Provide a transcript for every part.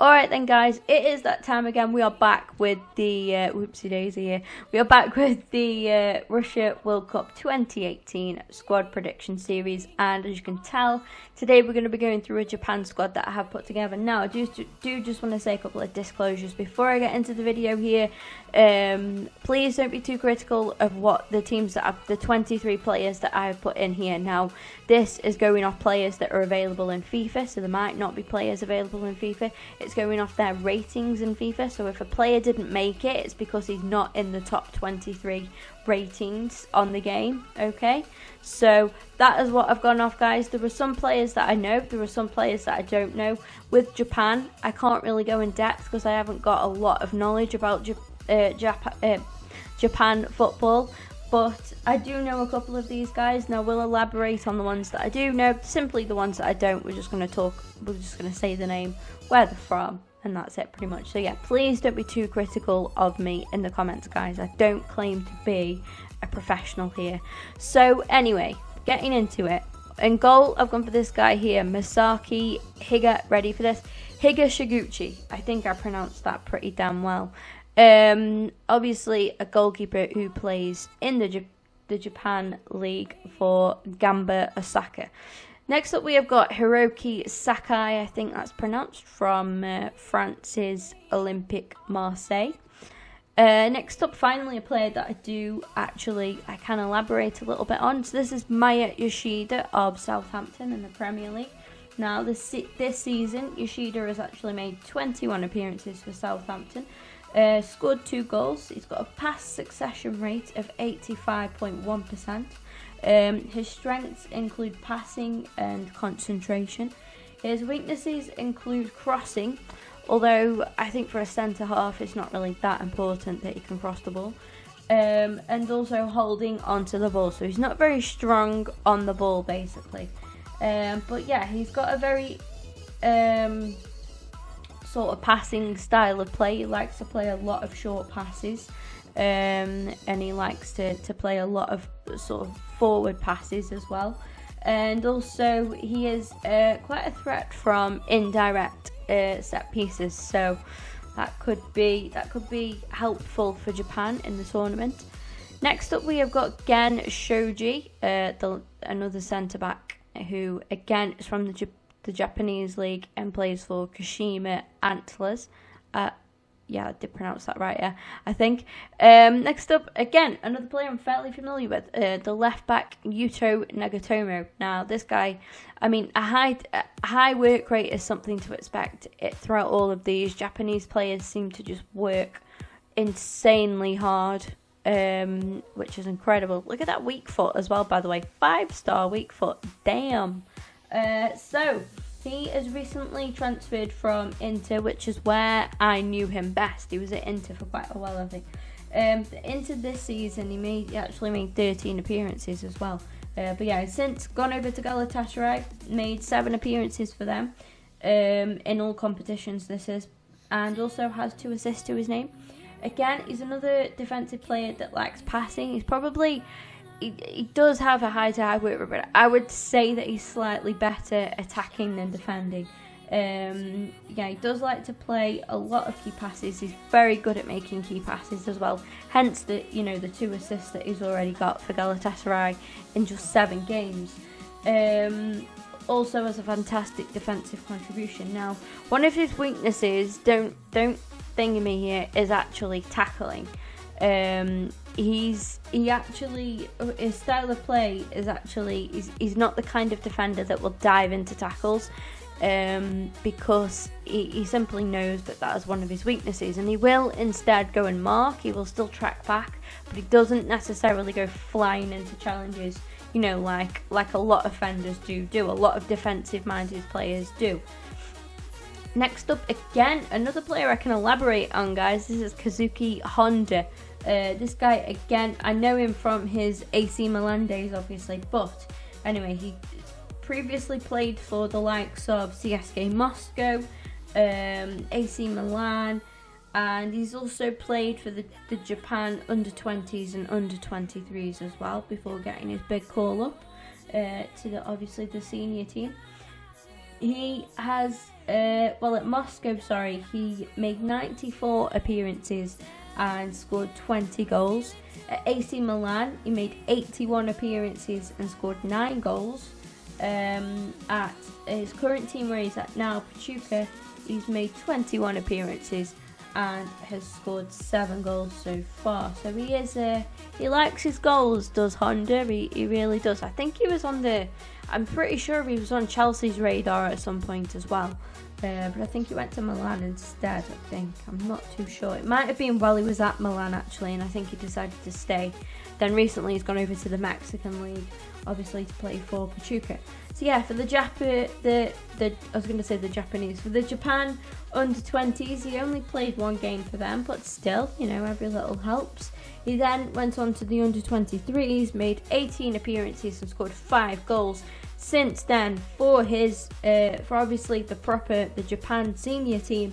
Alright then guys, it is that time again. We are back with the, whoopsie daisy here. We are back with the Russia World Cup 2018 squad prediction series. And as you can tell, today we're going to be going through a Japan squad that I have put together. Now, I do just want to say a couple of disclosures before I get into the video here. Please don't be too critical of what the teams that the 23 players that I have put in here. Now, this is going off players that are available in FIFA, so there might not be players available in FIFA. It's going off their ratings in FIFA, so if a player didn't make it, it's because he's not in the top 23 ratings on the game, okay? So that is what I've gone off, guys. There were some players that I know, there were some players that I don't know. With Japan, I can't really go in depth because I haven't got a lot of knowledge about Japan football, but I do know a couple of these guys. Now we'll elaborate on the ones that I do know. Simply the ones that I don't, we're just going to say the name, where they're from, and that's it pretty much. So yeah, please don't be too critical of me in the comments, guys. I don't claim to be a professional here. So anyway, getting into it. In goal, I've gone for this guy here, Masaki Higa. Ready for this? Higa Shiguchi. I think I pronounced that pretty damn well. Obviously a goalkeeper who plays in the Japan League for Gamba Osaka. Next up we have got Hiroki Sakai, I think that's pronounced, from France's Olympique Marseille. Next up, finally, a player that I can elaborate a little bit on. So this is Maya Yoshida of Southampton in the Premier League. Now this season, Yoshida has actually made 21 appearances for Southampton. Scored 2 goals. He's got a pass succession rate of 85.1%. His strengths include passing and concentration. His weaknesses include crossing, although I think for a centre half it's not really that important that he can cross the ball. And also holding onto the ball, so he's not very strong on the ball basically. But yeah, he's got a very sort of passing style of play. He likes to play a lot of short passes, and he likes to play a lot of sort of forward passes as well. And also he is quite a threat from indirect set pieces, so that could be helpful for Japan in the tournament. Next up we have got Gen Shoji, another centre back who again is from the Japanese league and plays for Kashima Antlers. Yeah, I did pronounce that right, yeah, I think. Next up, again, another player I'm fairly familiar with, the left back Yuto Nagatomo. Now, this guy, I mean, a high work rate is something to expect throughout all of these. Japanese players seem to just work insanely hard, which is incredible. Look at that weak foot as well, by the way. 5-star weak foot, damn. So he has recently transferred from Inter, which is where I knew him best. He was at Inter for quite a while, I think. Inter this season, he actually made 13 appearances as well. But yeah, he's since gone over to Galatasaray, made 7 appearances for them in all competitions this is, and also has 2 assists to his name. Again, he's another defensive player that likes passing. He's probably... He does have a high work rate, but I would say that he's slightly better attacking than defending. Yeah, he does like to play a lot of key passes. He's very good at making key passes as well. Hence the 2 assists that he's already got for Galatasaray in just 7 games. Also has a fantastic defensive contribution. Now, one of his weaknesses, don't thingy me here, is actually tackling. His style of play is actually, he's not the kind of defender that will dive into tackles, because he simply knows that is one of his weaknesses, and he will instead go and mark. He will still track back, but he doesn't necessarily go flying into challenges, like a lot of defenders do, a lot of defensive minded players do. Next up, again, another player I can elaborate on, guys. This is Kazuki Honda. This guy, again, I know him from his AC Milan days, obviously, but anyway, he previously played for the likes of CSKA Moscow, AC Milan, and he's also played for the Japan under-20s and under-23s as well, before getting his big call up to obviously the senior team. he has, well, at Moscow, sorry, he made 94 appearances and scored 20 goals. At AC Milan, he made 81 appearances and scored 9 goals. At his current team where he's at now, Pachuca, he's made 21 appearances and has scored 7 goals so far. So he likes his goals, does Honda. He really does. I think he was I'm pretty sure he was on Chelsea's radar at some point as well. But I think he went to Milan instead, I think. I'm not too sure. It might have been while he was at Milan, actually, and I think he decided to stay. Then recently he's gone over to the Mexican League, obviously, to play for Pachuca. So yeah, for the Japanese, for the Japan under-20s, he only played 1 game for them, but still, every little helps. He then went on to the under-23s, made 18 appearances and scored 5 goals. Since then, for obviously the Japan senior team,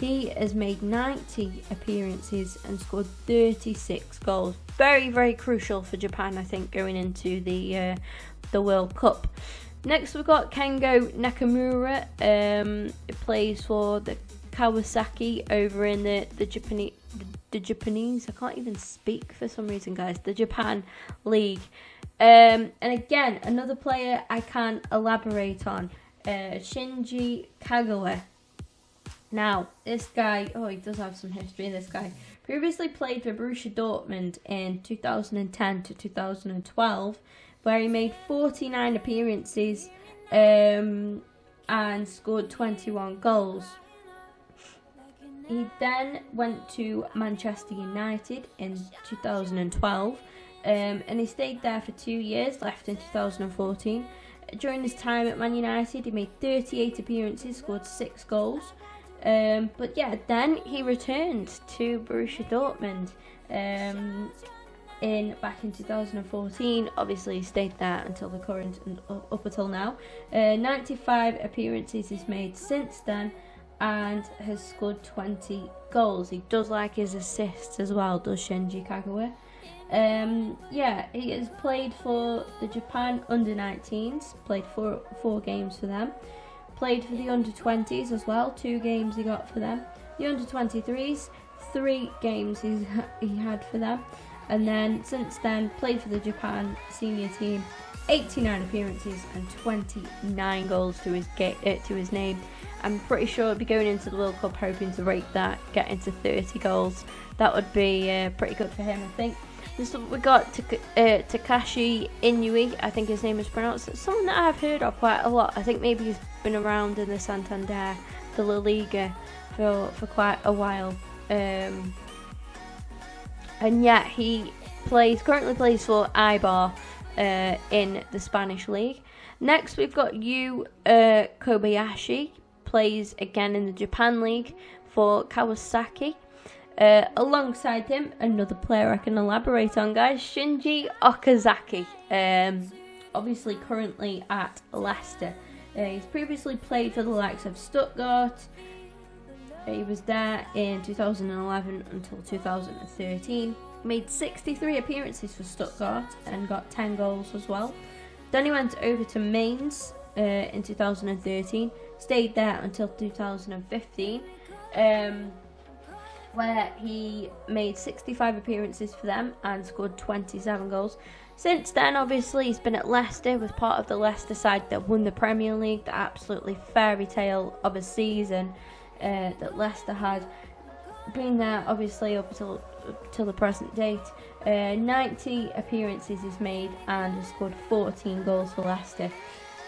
he has made 90 appearances and scored 36 goals. Very, very crucial for Japan, I think, going into the World Cup. Next, we've got Kengo Nakamura. He plays for the Kawasaki over in the Japanese. I can't even speak for some reason, guys. The Japan League. And again, another player I can't elaborate on, Shinji Kagawa. Now, this guy, he does have some history, this guy. Previously played for Borussia Dortmund in 2010 to 2012, where he made 49 appearances and scored 21 goals. He then went to Manchester United in 2012. And he stayed there for 2 years, left in 2014. During his time at Man United, he made 38 appearances, scored 6 goals. But yeah, then he returned to Borussia Dortmund back in 2014. Obviously, he stayed there until the current and up until now. 95 appearances he's made since then and has scored 20 goals. He does like his assists as well, does Shinji Kagawa. He has played for the Japan under-19s, played 4 games for them. Played for the under-20s as well, 2 games he got for them. The under-23s, 3 games he had for them. And then, since then, played for the Japan senior team, 89 appearances and 29 goals to his name. I'm pretty sure he'll be going into the World Cup hoping to rate that, get into 30 goals. That would be pretty good for him, I think. We got Takashi Inui, I think his name is pronounced. It's someone that I've heard of quite a lot. I think maybe he's been around in the Santander, the La Liga, for quite a while. And yeah, he currently plays for Eibar in the Spanish league. Next, we've got Yu Kobayashi, plays again in the Japan league for Kawasaki. Alongside him, another player I can elaborate on, guys, Shinji Okazaki, obviously currently at Leicester. He's previously played for the likes of Stuttgart. He was there in 2011 until 2013. Made 63 appearances for Stuttgart and got 10 goals as well. Then he went over to Mainz in 2013. Stayed there until 2015. Where he made 65 appearances for them and scored 27 goals. Since then, obviously, he's been at Leicester, was part of the Leicester side that won the Premier League, the absolutely fairy tale of a season that Leicester had. Been there, obviously, up till the present date. 90 appearances he's made and has scored 14 goals for Leicester.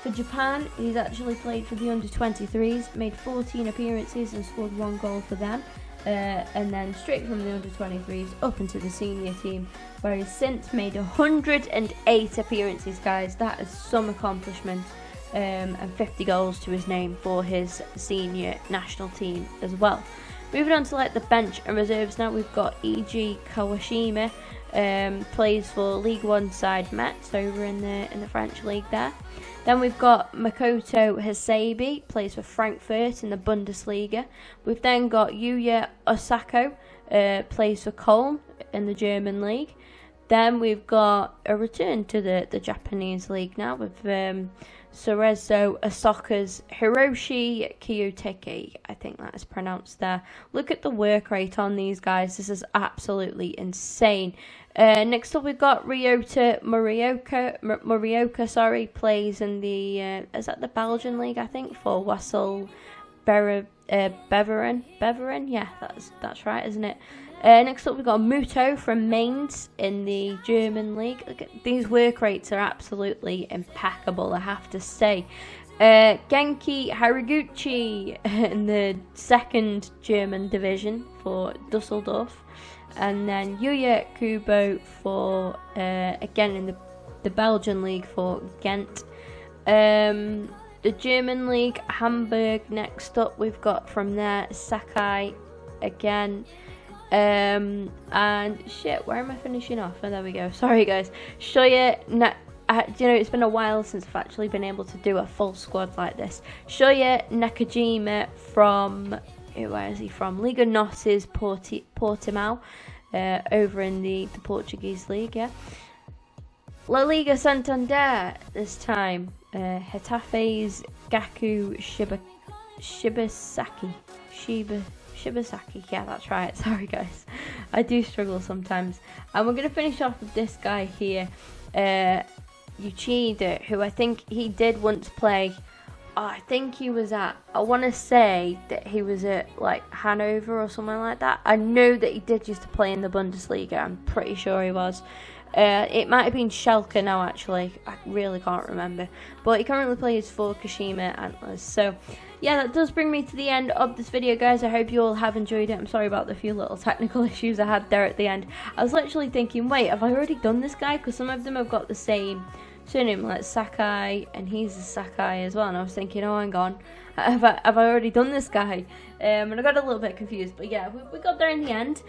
For Japan, he's actually played for the under-23s, made 14 appearances and scored 1 goal for them. And then straight from the under-23s up into the senior team, where he's since made 108 appearances, guys. That is some accomplishment, and 50 goals to his name for his senior national team as well. Moving on to the bench and reserves now, we've got E.G. Kawashima, plays for League One side Metz over in the French league there. Then we've got Makoto Hasebe, plays for Frankfurt in the Bundesliga. We've then got Yuya Osako, plays for Köln in the German league. Then we've got a return to the Japanese league now with Cerezo, Ahsoka's Hiroshi Kiyoteki. I think that is pronounced there. Look at the work rate on these guys. This is absolutely insane. Next up, we've got Ryota Morioka, plays in the, is that the Belgian league, I think, for Wassel Beveren? Yeah, that's right, isn't it? Next up, we've got Muto from Mainz in the German league. Look at, these work rates are absolutely impeccable, I have to say. Genki Haraguchi in the second German division for Dusseldorf. And then Yuya Kubo for, again, in the Belgian league for Ghent. The German league, Hamburg. Next up, we've got from there Sakai again. And shit, where am I finishing off? Oh, there we go. Sorry, guys. Shoya, it's been a while since I've actually been able to do a full squad like this. Shoya Nakajima from, where is he from? Liga Nos's Portimao, over in the Portuguese league, yeah. La Liga Santander this time. Hetafe's Gaku Shibasaki. Yeah, that's right. Sorry, guys. I do struggle sometimes. And we're going to finish off with this guy here, Uchida, who I think he did once play. I think he was at, I want to say that he was at like Hanover or something like that. I know that he did used to play in the Bundesliga. I'm pretty sure he was. It might have been Schalke now, actually. I really can't remember. But he currently plays for Kashima Antlers. So, yeah, that does bring me to the end of this video, guys. I hope you all have enjoyed it. I'm sorry about the few little technical issues I had there at the end. I was literally thinking, wait, have I already done this guy? Because some of them have got the same surname, like Sakai, and he's a Sakai as well. And I was thinking, oh, hang on, have I already done this guy? And I got a little bit confused, but yeah, we got there in the end.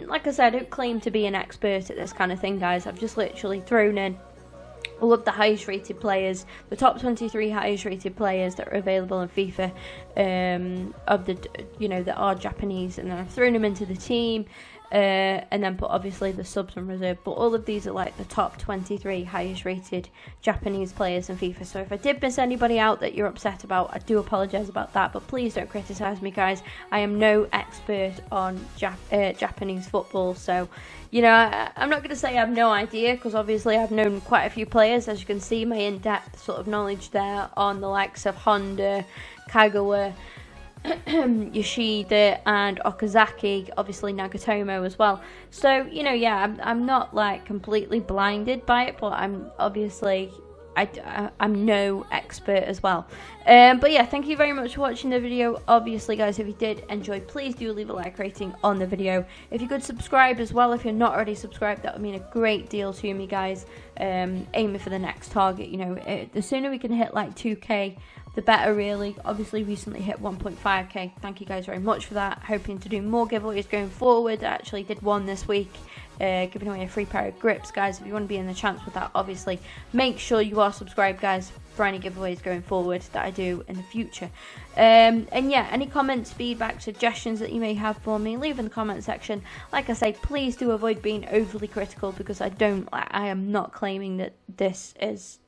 Like I said, I don't claim to be an expert at this kind of thing, guys. I've just literally thrown in all of the highest rated players, the top 23 highest rated players that are available in FIFA, of the, that are Japanese, and then I've thrown them into the team. And then put obviously the subs and reserve, but all of these are like the top 23 highest rated Japanese players in FIFA. So if I did miss anybody out that you're upset about, I do apologise about that, but please don't criticise me, guys. I am no expert on Japanese football, so I'm not going to say I have no idea, because obviously I've known quite a few players. As you can see, my in-depth sort of knowledge there on the likes of Honda, Kagawa, Yoshida and Okazaki, obviously Nagatomo as well. So, I'm not like completely blinded by it, but I'm obviously, I'm no expert as well. But yeah, thank you very much for watching the video. Obviously, guys, if you did enjoy, please do leave a like rating on the video. If you could subscribe as well, if you're not already subscribed, that would mean a great deal to me, guys. Aiming for the next target, the sooner we can hit like 2K, the better, really. Obviously, recently hit 1.5k. Thank you guys very much for that. Hoping to do more giveaways going forward. I actually did one this week, giving away a free pair of grips, guys. If you want to be in the chance with that, obviously make sure you are subscribed, guys, for any giveaways going forward that I do in the future. And yeah, any comments, feedback, suggestions that you may have for me, leave in the comment section. Like I say, please do avoid being overly critical, because I am not claiming that this is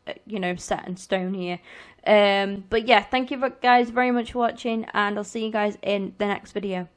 set in stone here. But yeah, thank you guys very much for watching, and I'll see you guys in the next video.